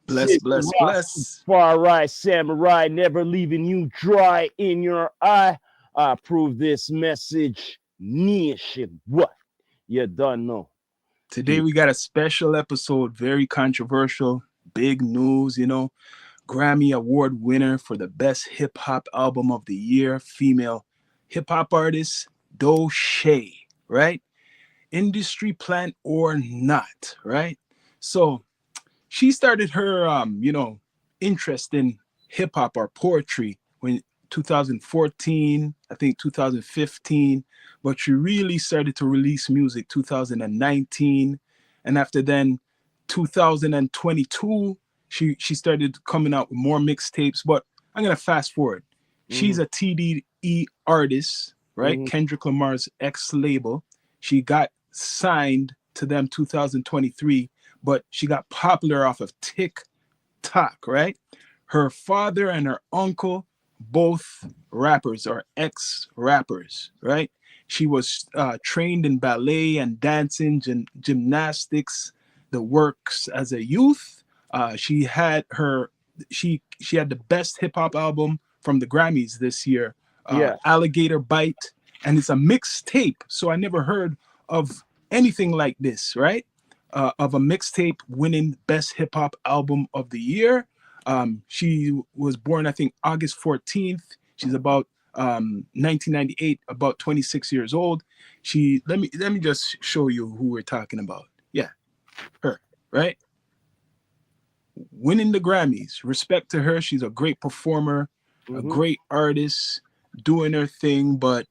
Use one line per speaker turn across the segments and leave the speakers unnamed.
Bless,
Sister
bless, bless.
Rastafari Samurai, never leaving you dry in your eye. I approve this message. Nation, what? You don't know.
Today we got a special episode, very controversial, big news, Grammy Award winner for the best hip hop album of the year, female hip hop artist, Doechii, right? Industry plant or not, right? So she started her interest in hip hop or poetry when 2014, I think 2015, but she really started to release music 2019, and after then 2022 she started coming out with more mixtapes. But I'm going to fast forward. She's
Mm-hmm,
a TDE artist, right?
mm-hmm.
Kendrick Lamar's ex label. She got signed to them 2023, but she got popular off of TikTok, right? Her father and her uncle, both rappers or ex rappers, right? She was trained in ballet and dancing, gymnastics, the works as a youth. She had her she had the best hip hop album from the Grammys this year,
Yeah.
Alligator Bite, and it's a mixtape. So I never heard of anything like this, right? Of a mixtape winning best hip hop album of the year. She was born, I think, August 14th. She's about 1998, about 26 years old. She let me just show you who we're talking about. Yeah, her, right? Winning the Grammys. Respect to her. She's a great performer, a
Mm-hmm.
great artist, doing her thing. But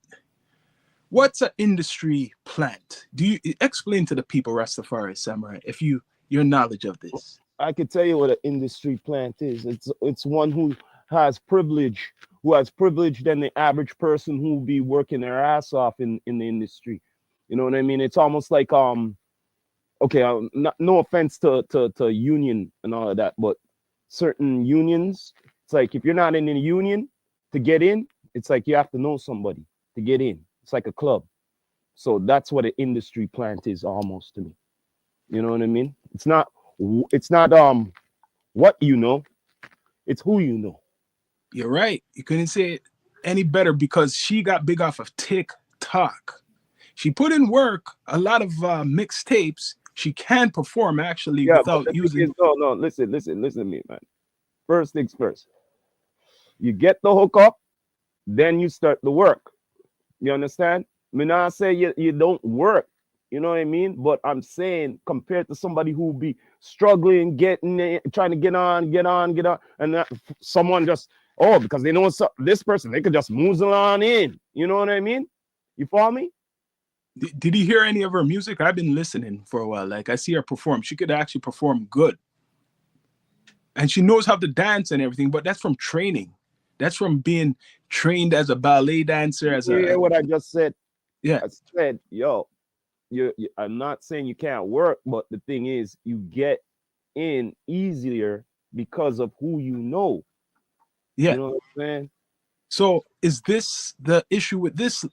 what's an industry plant? Do you explain to the people, Rastafari Samurai, if your knowledge of this?
I could tell you what an industry plant is. It's one has privilege, who has privilege than the average person who be working their ass off in the industry. You know what I mean? It's almost like okay, no offense to union and all of that, but certain unions, it's like if you're not in a union to get in, it's like you have to know somebody to get in. It's like a club. So that's what an industry plant is almost to me. You know what I mean? It's not what you know, it's who you know.
You're right. You couldn't say it any better because she got big off of TikTok. She put in work, a lot of mixtapes. She can perform actually
Yeah, but
without
the thing is,
using.
no, listen to me, man. First things first. You get the hook up, then you start the work. You understand? Me not say you don't work. You know what I mean? But I'm saying compared to somebody who be struggling, getting it, trying to get on, and someone just because they know this person, they could just move on in. You know what I mean? You follow me?
Did you hear any of her music? I've been listening for a while. Like I see her perform. She could actually perform good, and she knows how to dance and everything. But that's from training. That's from being trained as a ballet dancer. As
You hear
a
what I just said?
yeah,
I said, yo, I'm not saying you can't work, but the thing is, you get in easier because of who you know.
yeah.
You know what I'm saying?
So is this the issue with this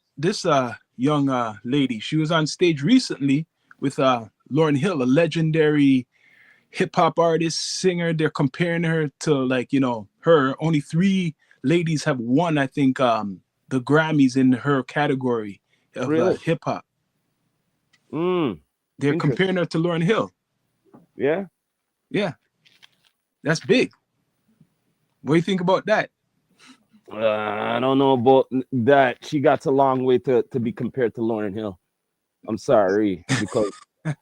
young lady? She was on stage recently with Lauryn Hill, a legendary hip hop artist, singer. They're comparing her to like, her. Only three ladies have won, I think, the Grammys in her category of
Really?
hip hop.
Mm,
They're
interesting.
comparing her to Lauryn Hill.
Yeah.
Yeah, that's big. What do you think about that?
I don't know about that. She got a long way to be compared to Lauren Hill. I'm sorry because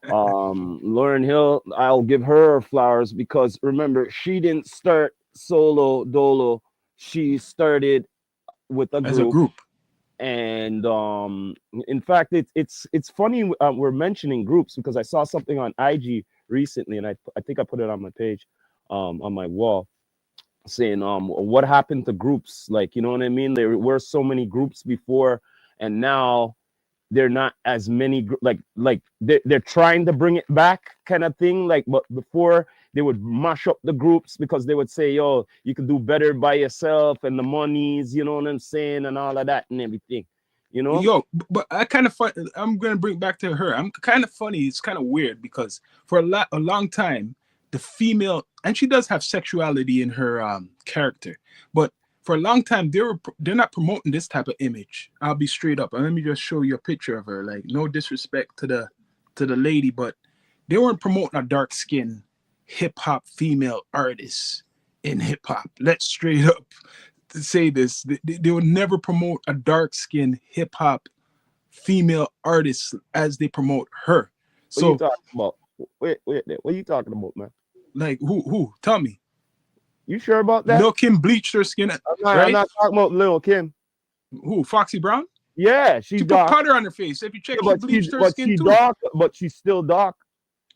Lauren Hill, I'll give her flowers because remember she didn't start solo dolo. She started with a
As a
group,
group?
and in fact it's funny we're mentioning groups because I saw something on IG recently, and I think I put it on my page, on my wall, saying what happened to groups, like, you know what I mean, there were so many groups before, and now they're not as many like they're trying to bring it back kind of thing, like, but before they would mash up the groups because they would say, yo, you can do better by yourself and the monies, you know what I'm saying, and all of that and everything, you know.
Yo, but I kind of fun. I'm gonna bring it back to her. I'm kind of funny. It's kind of weird because for a long time the female, and she does have sexuality in her character, but for a long time they're not promoting this type of image. I'll be straight up, and let me just show you a picture of her. Like, no disrespect to the lady, but they weren't promoting a dark skin hip hop female artist in hip hop. Let's straight up say this. They would never promote a dark skin hip hop female artist as they promote her.
What are you
So,
talking about? Wait. What are you talking about, man?
like, who? Tell me.
You sure about that?
Lil Kim bleached her skin,
I'm
right?
not talking about Lil Kim.
Who? Foxy Brown?
Yeah, she's
She put
dark.
powder on her face. If you check,
Yeah,
she bleached her skin too.
dark, but she's still dark.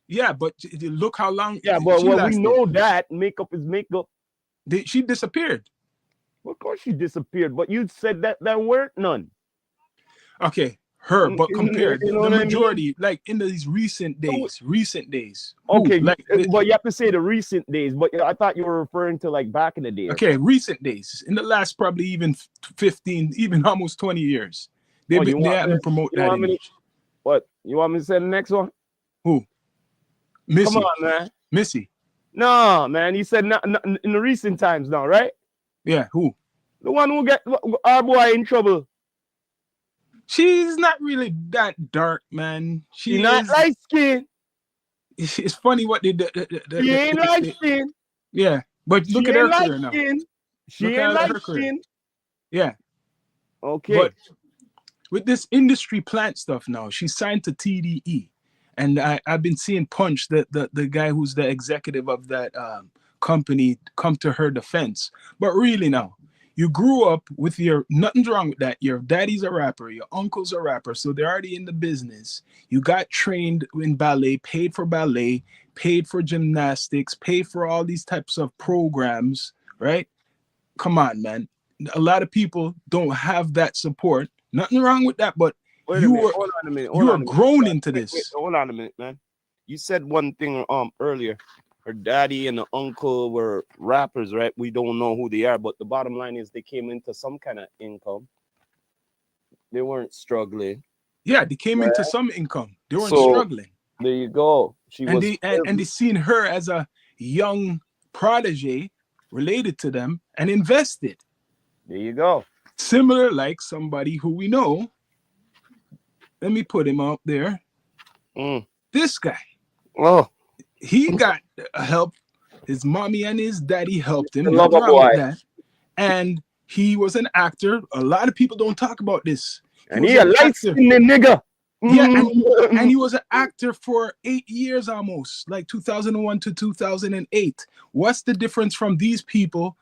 Yeah, but look how long
Yeah, but
she
well, we
lasted.
know that makeup is makeup.
She disappeared.
Of course, she disappeared. But you said that there weren't none.
Okay, her, but compared
You know
the
what I mean?
majority, like in these recent days,
Okay,
like
but you have to say the recent days. But I thought you were referring to like back in the day.
okay, recent days, in the last probably even 15, even almost 20 years, they haven't promote that image.
What, you want me to say the next one?
Who? Missy.
Come on, man.
Missy.
No, man. You said not in the recent times now, right?
Yeah, who?
The one who get our boy in trouble.
She's not really that dark, man.
She's not light skin.
It's funny what they do.
She ain't light skin.
Yeah, but look at her career now.
She ain't light skin.
Yeah.
Okay.
But with this industry plant stuff now, she's signed to TDE. And I've been seeing Punch, the guy who's the executive of that company, come to her defense. But really now, you grew up with nothing's wrong with that. Your daddy's a rapper, your uncle's a rapper, so they're already in the business. You got trained in ballet, paid for gymnastics, paid for all these types of programs, right? Come on, man. A lot of people don't have that support. Nothing wrong with that, but you were grown into this.
Wait, hold on a minute, man. You said one thing earlier. Her daddy and the uncle were rappers, right? We don't know who they are, but the bottom line is they came into some kind of income. They weren't struggling.
Yeah, they came into some income. They weren't struggling.
There you go.
They seen her as a young protege related to them and invested.
There you go.
Similar, like somebody who we know. Let me put him up there. This guy.
Oh.
He got help. His mommy and his daddy helped him. And he was an actor. A lot of people don't talk about this.
And he a light-skinned nigga.
Yeah, and he was an actor for 8 years almost, like 2001 to 2008. What's the difference from these people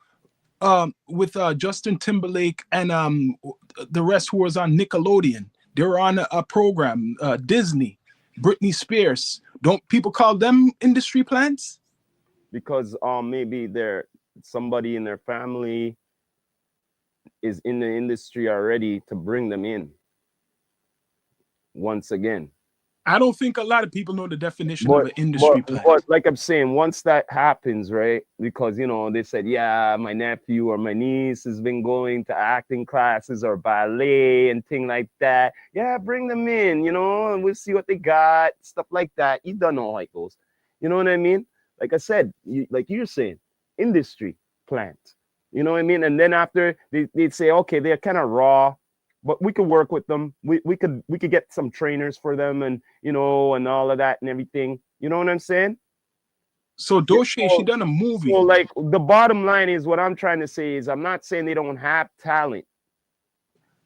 with Justin Timberlake and the rest who was on Nickelodeon? They were on a program, Disney, Britney Spears. Don't people call them industry plants?
Because maybe they're somebody in their family is in the industry already to bring them in. Once again,
I don't think a lot of people know the definition of an industry plant.
But like I'm saying, once that happens, right? Because they said, yeah, my nephew or my niece has been going to acting classes or ballet and thing like that. Yeah, bring them in, and we'll see what they got, stuff like that. You don't know how it goes. You know what I mean? Like I said, like you're saying, industry plant. You know what I mean? And then after they'd say, okay, they're kind of raw, but we could work with them. We could get some trainers for them, and and all of that and everything. You know what I'm saying?
So Doechii, she done a movie.
So like the bottom line is, what I'm trying to say is, I'm not saying they don't have talent,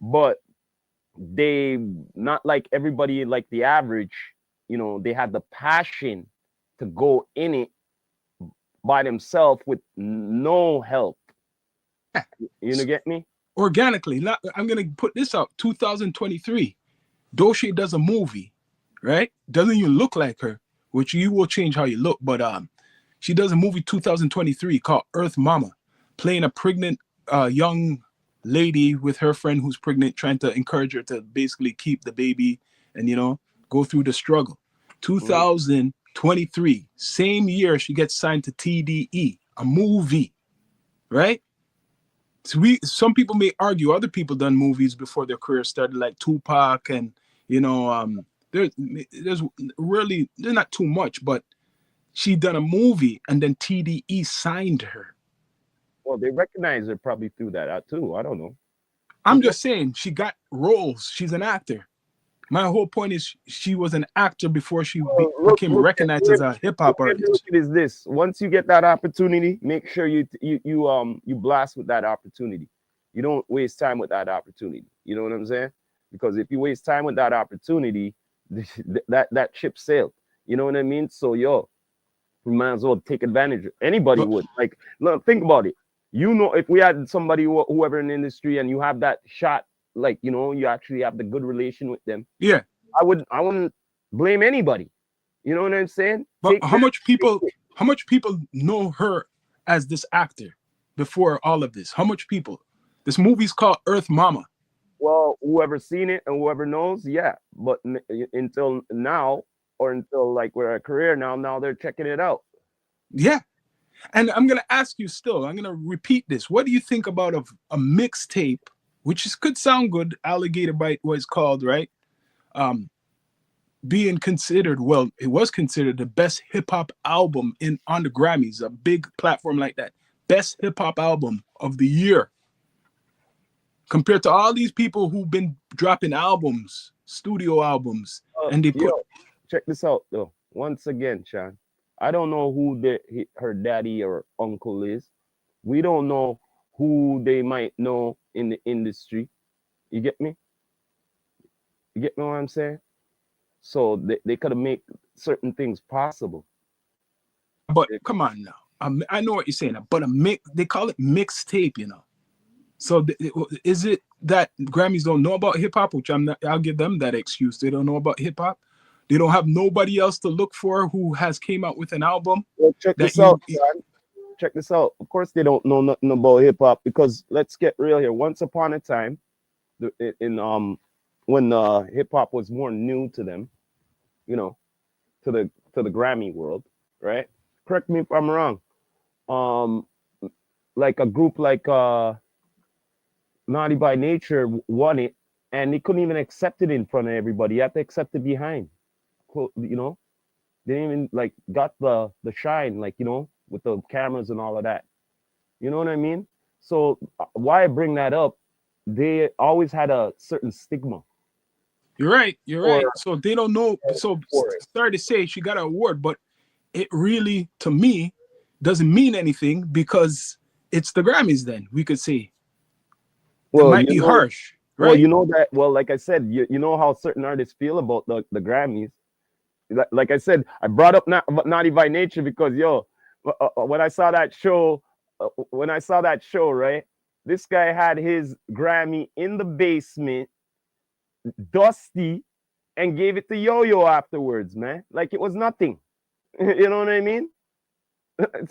but they not like everybody, like the average. They had the passion to go in it by themselves with no help. You get me?
Organically. I'm gonna put this up. 2023, Doechii does a movie, right? Doesn't even look like her, which you will change how you look. But she does a movie 2023 called Earth Mama, playing a pregnant young lady with her friend who's pregnant, trying to encourage her to basically keep the baby and go through the struggle. 2023, same year she gets signed to TDE, a movie, right? So some people may argue other people done movies before their career started, like Tupac, and there's not too much, but She done a movie and then TDE signed her.
Well, they recognize her probably through that too. I don't know.
I'm
Who
just saying she got roles. She's an actor. My whole point is she was an actor before she
look,
became
look at
recognized as a hip
the
hop
way to look
artist.
at it is this: once you get that opportunity, make sure you blast with that opportunity. You don't waste time with that opportunity. You know what I'm saying? Because if you waste time with that opportunity, that ship sailed. You know what I mean? So yo, we might as well take advantage. Anybody
But
would. Like, look, think about it. You know, if we had somebody whoever in the industry and you have that shot, like you actually have the good relation with them,
yeah,
I wouldn't blame anybody. You know what I'm saying?
but
Take that. Take it.
how much people know her as this actor before all of this? How much people? This movie's called Earth Mama.
Well, whoever seen it and whoever knows, yeah. But until now, or until like we're a career now they're checking it out.
Yeah. And I'm gonna ask you still, I'm gonna repeat this. What do you think about a mixtape, which is could sound good, Alligator Bite was called, right? Um, being considered, well, it was considered the best hip hop album in on the Grammys, a big platform like that. Best hip hop album of the year. Compared to all these people who've been dropping albums, studio albums, and they
Yo,
put
check this out though. Once again, Sean, I don't know who her daddy or uncle is. We don't know who they might know in the industry. You get me? You get me what I'm saying? So they could have made certain things possible.
but come on now. I know what you're saying, but a mix they call it mixtape, you know. So is it that Grammys don't know about hip hop, which I'm not, I'll give them that excuse. They don't know about hip hop. They don't have nobody else to look for who has came out with an album
Well, check
that
this out,
you
Sean. Check this out. Of course, they don't know nothing about hip hop because let's get real here. Once upon a time, in when hip hop was more new to them, you know, to the Grammy world, right? Correct me if I'm wrong. Um, like a group like Naughty by Nature won it, and they couldn't even accept it in front of everybody. You have to accept it behind. You know, they didn't even like got the shine, like with the cameras and all of that. You know what I mean? So why I bring that up? They always had a certain stigma
you're right, you're
for
right. So they don't know. So
for it.
sorry to say she got an award, but it really to me doesn't mean anything because it's the Grammys. Then we could say it
Well,
might be harsh,
well,
right?
that. Well, like I said, you know how certain artists feel about the Grammys. Like I said, I brought up Naughty by Nature because yo, when I saw that show, right, this guy had his Grammy in the basement, dusty, and gave it to Yo-Yo afterwards, man. Like it was nothing. You know what I mean?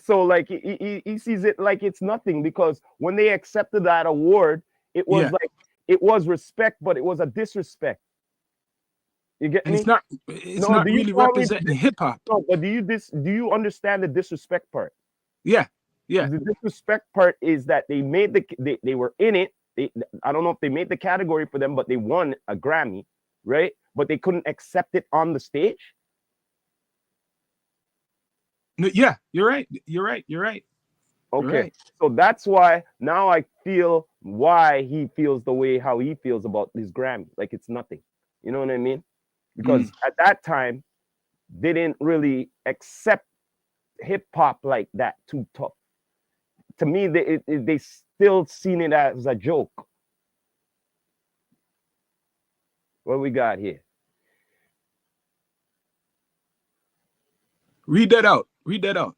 So like he sees it like it's nothing because when they accepted that award, it was
Yeah,
like it was respect, but it was a disrespect. You get
and
me?
it's
No,
not
do you
really
call me?
representing hip hop.
No, but do you understand the disrespect part?
Yeah, yeah.
The disrespect part is that they were in it. I don't know if they made the category for them, but they won a Grammy, right? But they couldn't accept it on the stage.
No, yeah, you're right. You're right. You're right. You're
Okay,
right.
so that's why now I feel why he feels the way how he feels about this Grammy, like it's nothing. You know what I mean?
Mm.
Because at that time they didn't really accept hip hop like that too tough. To me, they still seen it as a joke. What we got here?
Read that out. Read that out.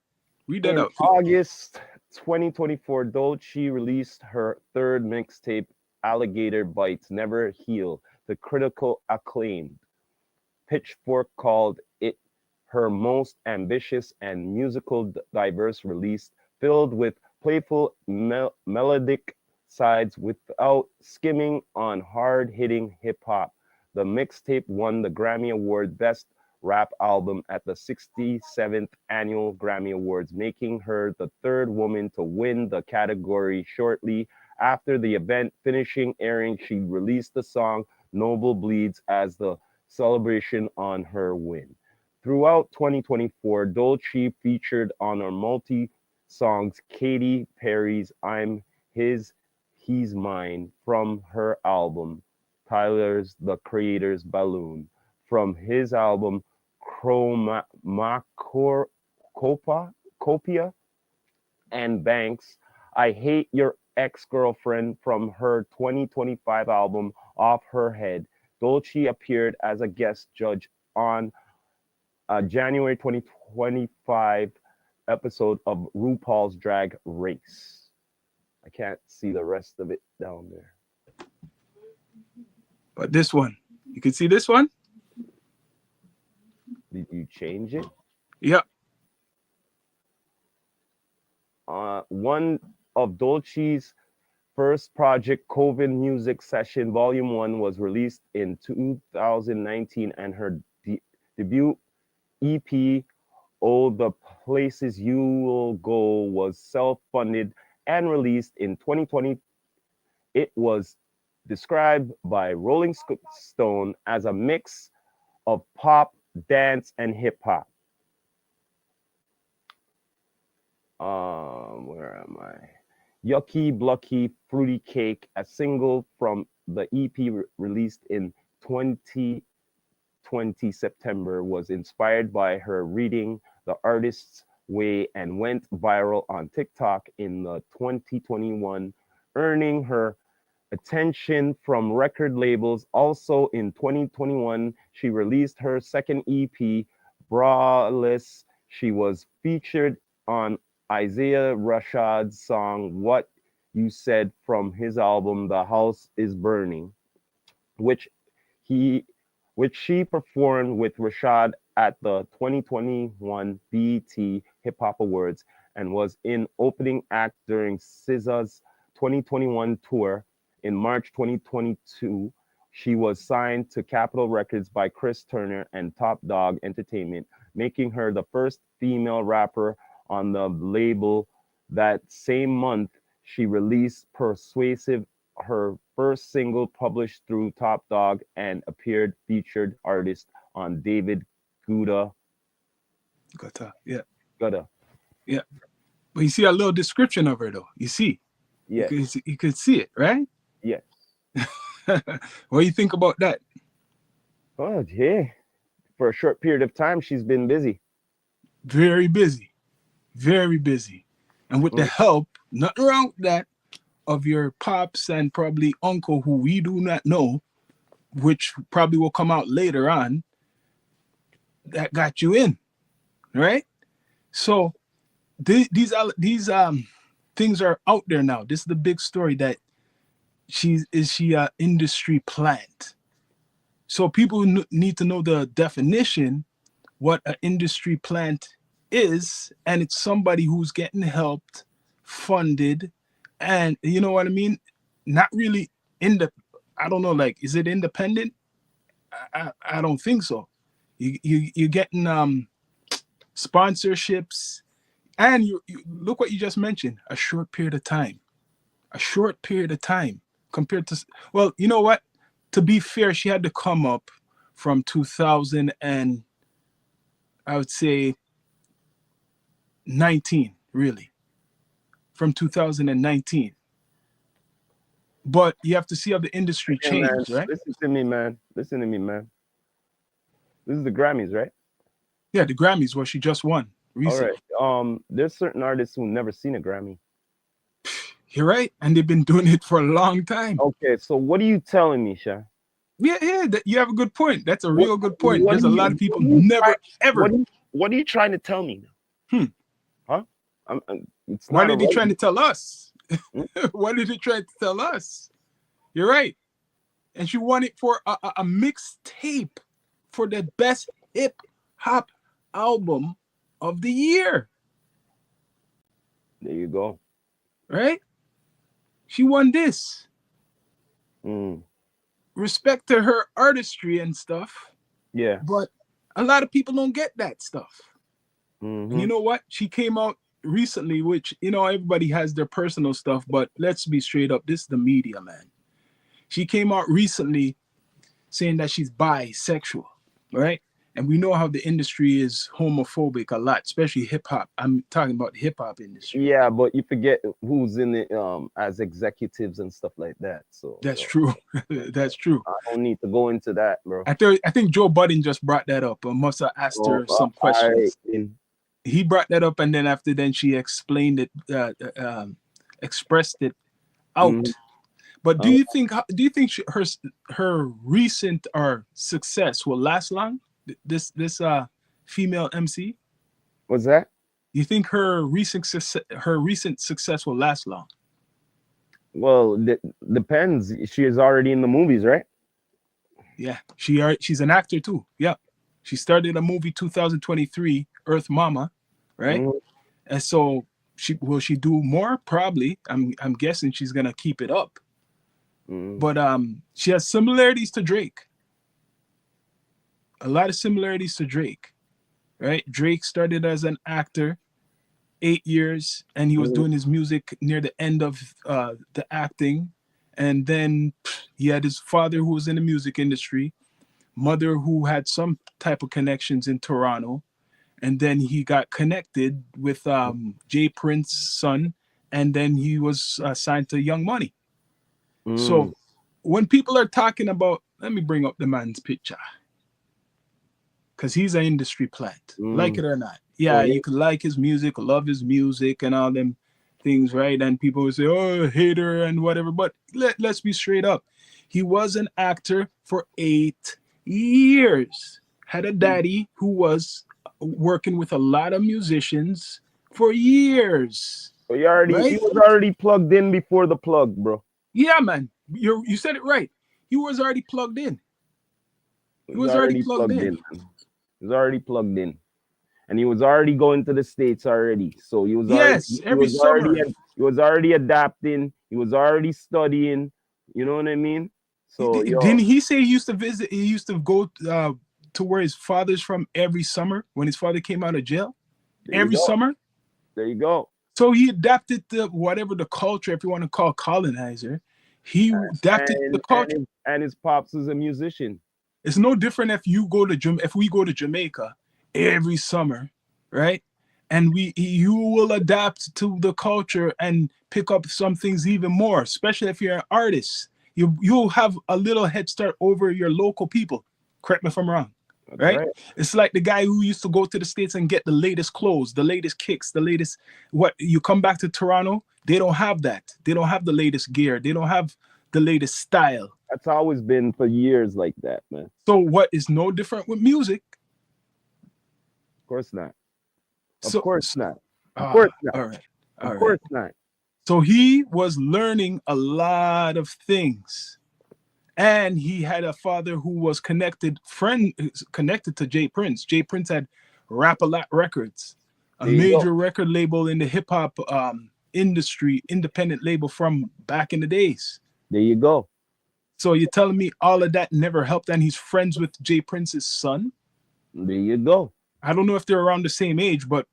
Read that
In
out.
August 2024, Doechii released her third mixtape, Alligator Bites Never Heal, to critical acclaim. Pitchfork called it her most ambitious and musical diverse release, filled with playful melodic sides without skimming on hard-hitting hip-hop. The mixtape won the Grammy Award Best Rap Album at the 67th Annual Grammy Awards, making her the third woman to win the category. Shortly after the event finishing airing, she released the song Noble Bleeds as the celebration on her win. Throughout 2024, Doechii featured on her multi-songs Katy Perry's I'm His, He's Mine from her album Tyler's the Creator's Balloon, from his album Copia and Banks, I Hate Your Ex-Girlfriend from her 2025 album Off Her Head. Doechii appeared as a guest judge on a January 2025 episode of RuPaul's Drag Race. I can't see the rest of it down there.
But this one, you can see this one?
Did you change it?
Yeah.
One of Doechii's first project, Coven Music Session Volume 1, was released in 2019, and her debut EP, Oh the Places You Will Go, was self-funded and released in 2020. It was described by Rolling Stone as a mix of pop, dance, and hip hop. Where am I? Yucky Blucky Fruity Cake, a single from the EP released in 2020 September, was inspired by her reading The Artist's Way and went viral on TikTok in the 2021, earning her attention from record labels. Also in 2021, she released her second EP, Braless. She was featured on Isaiah Rashad's song What You Said from his album The House Is Burning, which she performed with Rashad at the 2021 BET Hip Hop Awards and was in opening act during SZA's 2021 tour. In March 2022, she was signed to Capitol Records by Chris Turner and Top Dog Entertainment, making her the first female rapper on the label. That same month, she released Persuasive, her first single published through Top Dog, and appeared featured artist on David Guetta.
Yeah.
Guetta.
Yeah. But you see a little description of her, though. You see?
Yes.
You could see it, right?
Yes.
What do you think about that?
Oh, yeah. For a short period of time, she's been busy.
Very busy. Very busy. And with the help, nothing wrong with that, of your pops and probably uncle who we do not know, which probably will come out later on, that got you in, right? So these things are out there now. This is the big story, that she a industry plant. So people need to know the definition, what an industry plant is, and it's somebody who's getting helped, funded, and you know what I mean? Not really I don't know, like, is it independent? I don't think so. You're getting sponsorships, and you look what you just mentioned, a short period of time compared to, well, you know what, to be fair, she had to come up from 2000 and I would say 19, really, from 2019. But you have to see how the industry changed, right?
Listen to me, man. This is the Grammys, right?
Yeah, the Grammys, where she just won recently.
All right. There's certain artists who never seen a Grammy.
You're right, and they've been doing it for a long time.
Okay, so what are you telling me, Sha?
Yeah, you have a good point. That's a real good point. There's a lot of people never ever.
What are you trying to tell me now? Huh? It's
What
not
are they trying to tell us? What are they trying to tell us? You're right. And she won it for a mixtape for the best hip hop album of the year.
There you go.
Right? She won this. Respect to her artistry and stuff.
Yeah.
But a lot of people don't get that stuff. And you know what? She came out recently, which, you know, everybody has their personal stuff, but let's be straight up. This is the media, man. She came out recently saying that she's bisexual, right? And we know how the industry is homophobic a lot, especially hip hop. I'm talking about the hip hop industry.
Yeah, but you forget who's in it as executives and stuff like that. So
That's true. That's true.
I don't need to go into that, bro.
I think Joe Budden just brought that up. Must have asked
So
her some
I
questions. He brought that up, and then after then she explained it, expressed it out.
mhm.
But
uh,
her recent or success will last long? This female MC.
what's that?
You think her recent success will last long?
Well, depends. She is already in the movies, right?
Yeah, she's an actor too. Yeah, she started a movie 2023, Earth Mama, right?
Mhm,
And so she do more? Probably. I'm guessing she's gonna keep it up.
mhm,
But she has similarities to Drake. A lot of similarities to Drake, right? Drake started as an actor, 8 years, and he was
mhm,
doing his music near the end of the acting. And then he had his father who was in the music industry, mother who had some type of connections in Toronto, and then he got connected with Jay Prince's son, and then he was signed to Young Money.
mhm,
So when people are talking about, let me bring up the man's picture because he's an industry plant, like
mhm.
it or not.
So
Yeah,
he,
you could like his music, love his music, and all them things, right? And people will say, "Oh, hater" and whatever. But let's be straight up. He was an actor for 8 years. Had a daddy who was working with a lot of musicians for years,
he
right?
was already plugged in before the plug, bro.
Yeah, man. You said it right. He was already plugged in.
He
He
was
was already
already
plugged
plugged
in.
in, man. He was already plugged in, and he was already going to the states already. So
Yes, every summer.
he was already adapting. He was already studying. You know what I mean? So
Didn't
yo,
he say he used to visit? He used to go to where his father's from every summer when his father came out of jail.
there you
Every
go.
summer,
There you go.
so he adapted to whatever the culture, if you want to call colonizer, he adapted to the culture.
And his pops is a musician.
It's no different if you go to if we go to Jamaica every summer, right? And you will adapt to the culture and pick up some things even more, especially if you're an artist. You'll have a little head start over your local people. Correct me if I'm wrong,
That's
right?
right.
It's like the guy who used to go to the States and get the latest clothes, the latest kicks, the latest what you come back to Toronto, they don't have that. They don't have the latest gear. They don't have the latest style.
That's always been for years like that, man.
So what is no different with music?
Of course not. Of
So,
course
so
not. Of course not.
all right,
Of
all right.
course not.
So he was learning a lot of things, and he had a father who was connected to Jay Prince. Jay Prince had Rap a Lot Records, a
There you go.
major record label in the hip hop industry, independent label from back in the days.
There you go.
So you're telling me all of that never helped, and he's friends with Jay Prince's son?
There you go.
I don't know if they're around the same age, but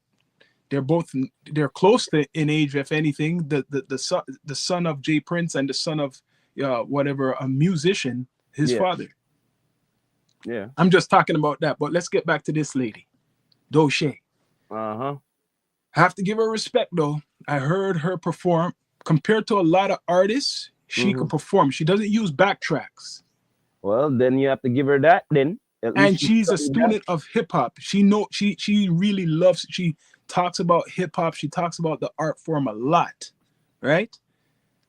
they're close to in age, if anything. The son of Jay Prince and the son of whatever a musician, his
Yeah.
father.
Yeah.
I'm just talking about that. But let's get back to this lady, Doechii.
Uh-huh.
I have to give her respect though. I heard her perform. Compared to a lot of artists, she
Hmm.
could perform. She doesn't use backtracks.
Well, then you have to give her that then. At least
And
she
she's a
studied that.
student of hip hop. She really loves. She talks about hip hop. She talks about the art form a lot, right?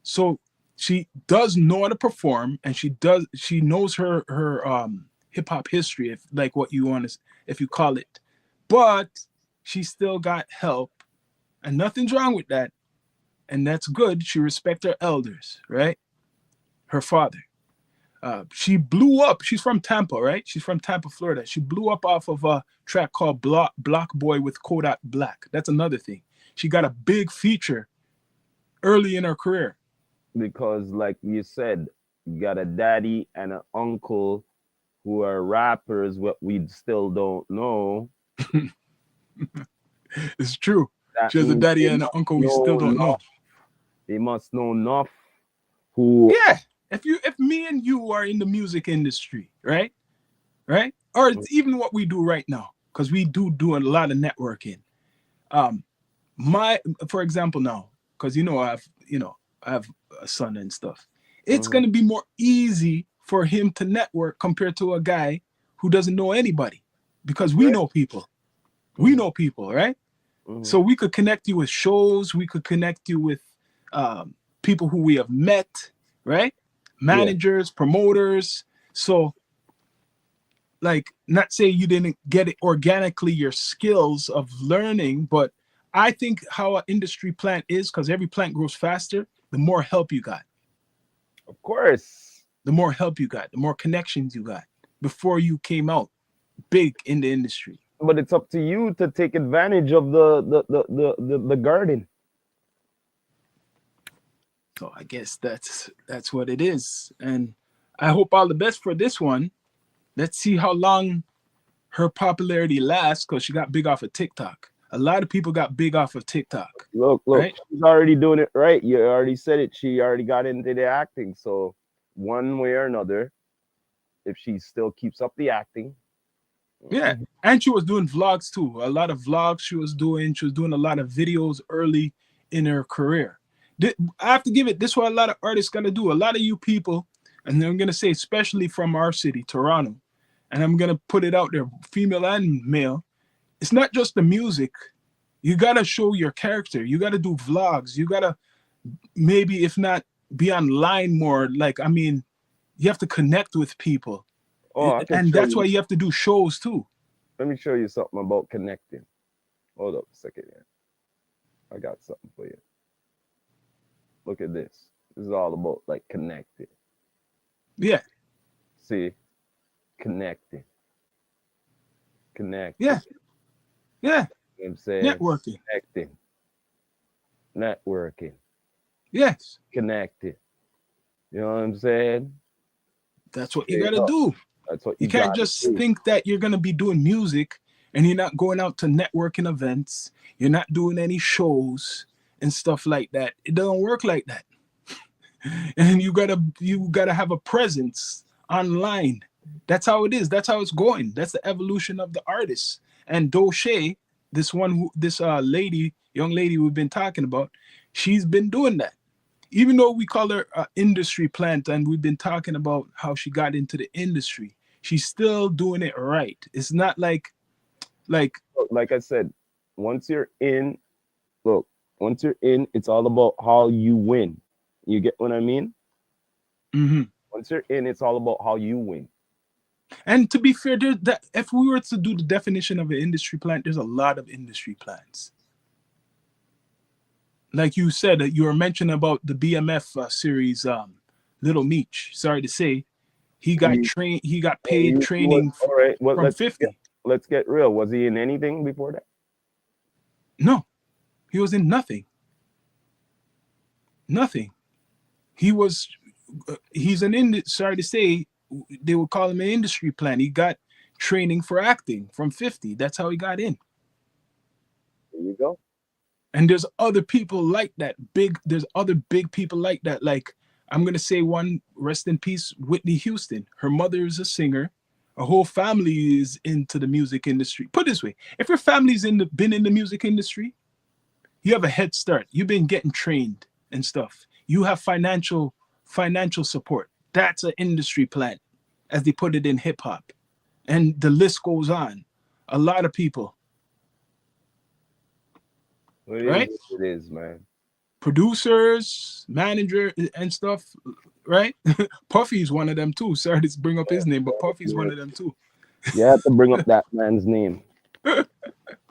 So she does know how to perform, and she knows her hip hop history, if like what you want to, if you call it. But she still got help, and nothing's wrong with that, and that's good. She respects her elders, right? Her father. She blew up. She's from Tampa, right? She's from Tampa, Florida. She blew up off of a track called Block Boy with Kodak Black. That's another thing. She got a big feature early in her career.
Because like you said, you got a daddy and an uncle who are rappers, what we still don't know.
It's true.
That
She has a
means
daddy and an uncle we still don't know.
they must know enough who
Yeah. If me and you are in the music industry, right? Right? or it's even what we do right now, because we do a lot of networking. Um, my for example now, because I have a son and stuff. It's
Mm-hmm.
gonna be more easy for him to network compared to a guy who doesn't know anybody, because we
Right.
know people. We
Mm-hmm.
know people, right?
Mm-hmm.
So we could connect you with shows. We could connect you with people who we have met, right?
Yeah.
Managers, promoters. So, like, not say you didn't get it organically, your skills of learning, but I think how an industry plant is, because every plant grows faster, the more help you got,
Of course.
the more connections you got before you came out big in the industry.
But it's up to you to take advantage of the garden.
So I guess that's what it is. And I hope all the best for this one. Let's see how long her popularity lasts, because she got big off of TikTok. A lot of people got big off of TikTok,
Look,
right?
she's already doing it right. You already said it. She already got into the acting. So one way or another, if she still keeps up the acting,
Yeah.
mhm.
And she was doing vlogs too. A lot of vlogs she was doing. She was doing a lot of videos early in her career. I have to give it, this is what a lot of artists got to do. A lot of you people, and I'm going to say, especially from our city, Toronto, and I'm going to put it out there, female and male, it's not just the music. You got to show your character. You got to do vlogs. You got to, maybe if not, be online more. Like, I mean, you have to connect with people.
Oh, I can
And
show
that's why
you.
you have to do shows too.
Let me show you something about connecting. Hold up a second here. I got something for you. Look at this. This is all about like connecting.
Yeah,
See, connecting,
yeah,
connecting.
yeah.
You know what I'm saying?
Networking.
Connecting, networking,
Yes,
connecting. You know what I'm saying?
that's what you
There you
got to
go.
do.
That's what
You
you
can't
gotta
just
do.
think that you're going to be doing music and you're not going out to networking events. You're not doing any shows and stuff like that. It doesn't work like that. And you gotta have a presence online. That's how it is. That's how it's going. That's the evolution of the artist. And Doechii, this lady, young lady we've been talking about, she's been doing that. Even though we call her industry plant, and we've been talking about how she got into the industry, she's still doing it right. It's not like
Look, like I said, once you're in, look, once you're in, it's all about how you win. You get what I mean?
mhm.
Once you're in, it's all about how you win.
And to be fair, that if we were to do the definition of an industry plant, there's a lot of industry plants. Like you said, you were mentioning about the BMF series, Little Meech. Sorry to say,
He,
he got
oh,
paid
he was
training
all right. Well,
from 50.
let's get real. Was he in anything before that?
No, he was in nothing. Nothing. He was. He's an sorry to say, they would call him an industry plant. He got training for acting from 50. That's how he got in.
There you go.
And there's other people like that. There's other big people like that. Like, I'm gonna say one, rest in peace, Whitney Houston. Her mother is a singer. Her whole family is into the music industry. Put it this way: if your family's been in the music industry, you have a head start. You've been getting trained and stuff. You have financial support. That's an industry plan, as they put it in hip hop. And the list goes on. A lot of people,
Well, it is
right?
what it is, man.
Producers, manager, and stuff, right? Puffy's one of them too. Sorry to bring up his name, but Puffy's one
Yeah.
of them too.
You had to bring up that man's name.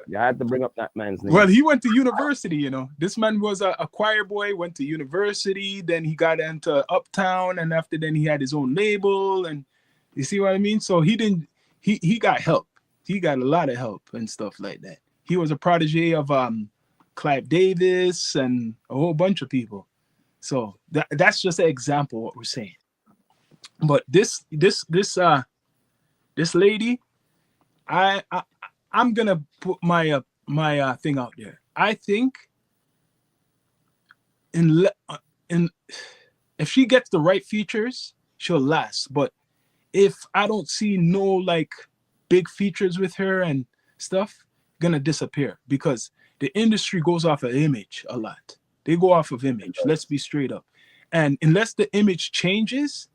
You had to bring up that man's
Well,
name.
he went to university, you know. This man was a choir boy, went to university, then he got into Uptown, and after then he had his own label, and you see what I mean? So he didn't he got help. He got a lot of help and stuff like that. He was a protege of Clive Davis and a whole bunch of people. So that's just an example of what we're saying. But this lady, I I'm gonna put my thing out there. I think in in if she gets the right features, she'll last. But if I don't see no like big features with her and stuff gonna disappear because the industry goes off of image a lot. They go off of image. Let's be straight up. And unless the image changes,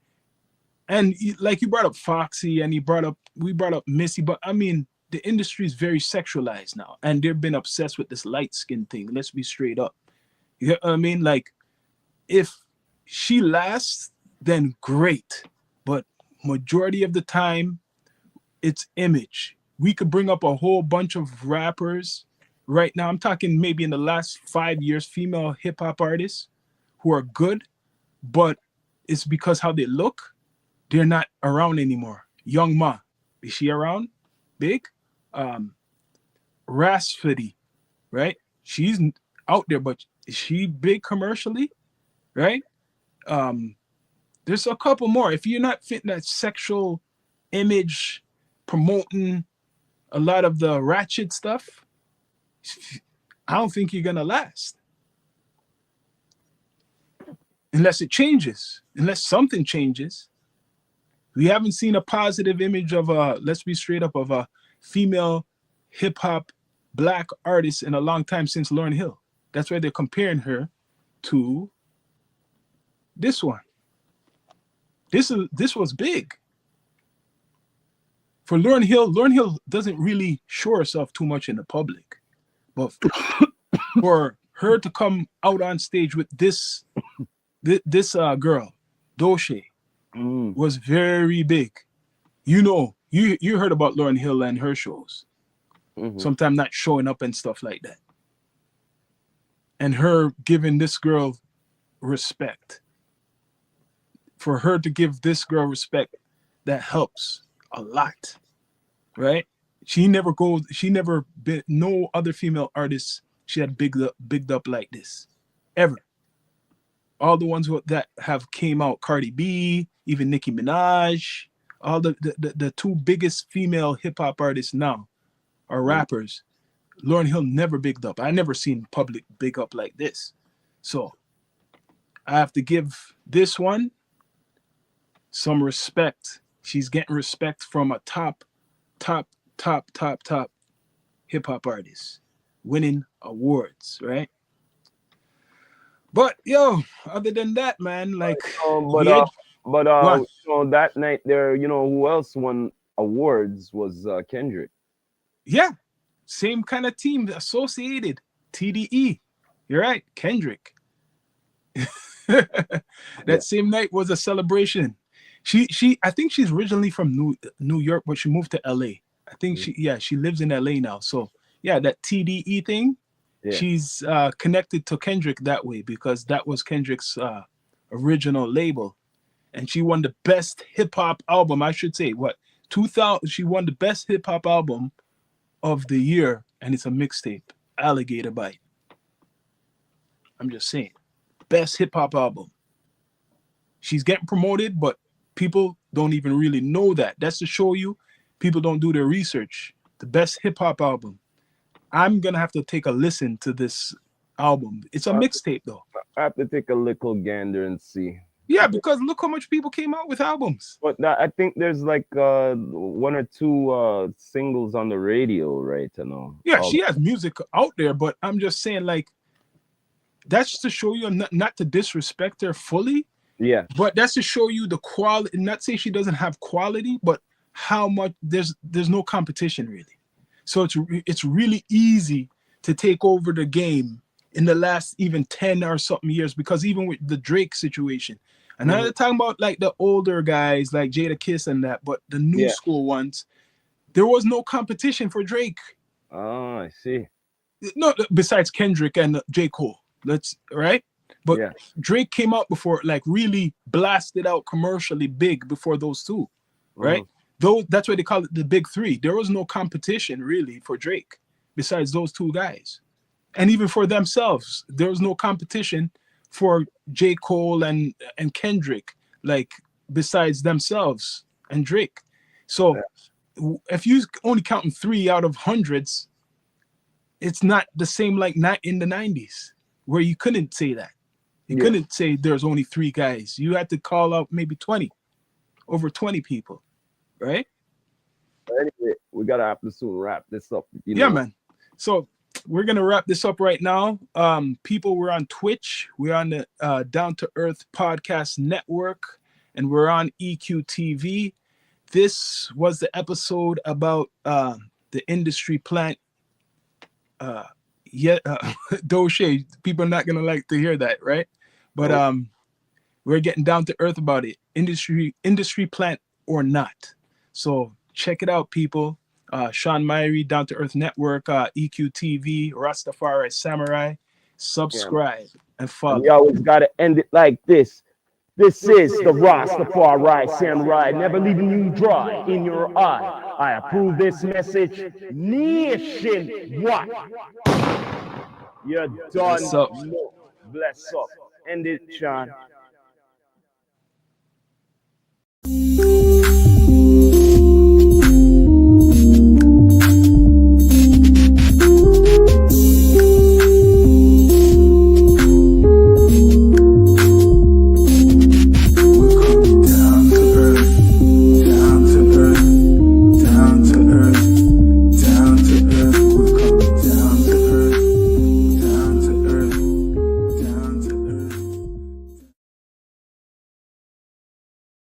and like you brought up Foxy and we brought up Missy, but I mean the industry is very sexualized now, and they've been obsessed with this light skin thing. Let's be straight up. You know what I mean? Like if she lasts, then great. But majority of the time, it's image. We could bring up a whole bunch of rappers right now. I'm talking maybe in the last 5 years, female hip hop artists who are good, but it's because how they look, they're not around anymore. Young Ma, is she around? Big? Um, Rasfidi, right? She's out there, but is she big commercially? Right? Um, there's a couple more. If you're not fitting that sexual image, promoting a lot of the ratchet stuff, I don't think you're gonna last unless it changes, unless something changes. We haven't seen a positive image of a, let's be straight up, of a female hip hop black artist in a long time since Lauryn Hill. That's why they're comparing her to this one. This was big. For Lauryn Hill doesn't really show herself too much in the public. But for her to come out on stage with this girl, Doechii, was very big. You know, you heard about Lauryn Hill and her shows. Sometimes not showing up and stuff like that. And her giving this girl respect. For her to give this girl respect, that helps a lot, right? She never been, no other female artist she had bigged up like this, ever. All the ones that have came out, Cardi B, even Nicki Minaj, all the two biggest female hip hop artists now are rappers. Lauryn Hill never bigged up. I never seen public big up like this. So I have to give this one some respect. She's getting respect from a top hip hop artist, winning awards, right? But yo, other than that, man, like
But
we had one.
that night there, who else won awards was Kendrick.
Yeah, same kind of team associated. TDE. You're right, Kendrick. That same night was a celebration. She I think she's originally from New York, but she moved to LA. I think she lives in LA now. So yeah, that TDE thing, she's connected to Kendrick that way because that was Kendrick's original label. And she won the best hip hop album, I should say. What, 2000? She won the best hip hop album of the year, and it's a mixtape, Alligator Bite. I'm just saying, best hip hop album. She's getting promoted, but people don't even really know that. That's to show you people don't do their research. The best hip hop album. I'm gonna have to take a listen to this album. It's a mixtape though.
I have to take a little gander and see.
Yeah, because look how much people came out with albums.
But I think there's like one or two singles on the radio, right?
Yeah, she has music out there, but I'm just saying, like, that's to show you, not to disrespect her fully.
Yeah.
But that's to show you the quality. Not say she doesn't have quality, but how much there's no competition really. So it's really easy to take over the game in the last even 10 or something years, because even with the Drake situation, and I'm not talking about like the older guys like Jada Kiss and that, but the new school ones, there was no competition for Drake.
Oh, I see.
No, besides Kendrick and J. Cole. Right? But Drake came out before, like really blasted out commercially big before those two, right? That's why they call it the big three. There was no competition really for Drake besides those two guys. And even for themselves, there was no competition for J. Cole and Kendrick, like besides themselves and Drake. So if you only counting 3 out of hundreds, it's not the same like not in the 90s where you couldn't say that. You couldn't say there's only 3 guys. You had to call out maybe 20, over 20 people, right?
Anyway, we gotta have to soon wrap this up.
Yeah, man. So we're gonna wrap this up right now. People, we're on Twitch, we're on the Down to Earth Podcast Network, and we're on EQTV. This was the episode about the industry plant. Yeah, Doechii. People are not gonna like to hear that, right? But
Nope.
we're getting down to earth about it. Industry plant or not. So check it out, people. Sean Myrie, Down to Earth Network, EQTV, Rastafari Samurai.
Yeah, man.
Subscribe and
And
follow.
we always gotta end it like this. This is the Rastafari Samurai, never leaving you dry in your eye. I approve this message nation-wide. You're done.
Bless up.
No. Bless up. End it, Sean.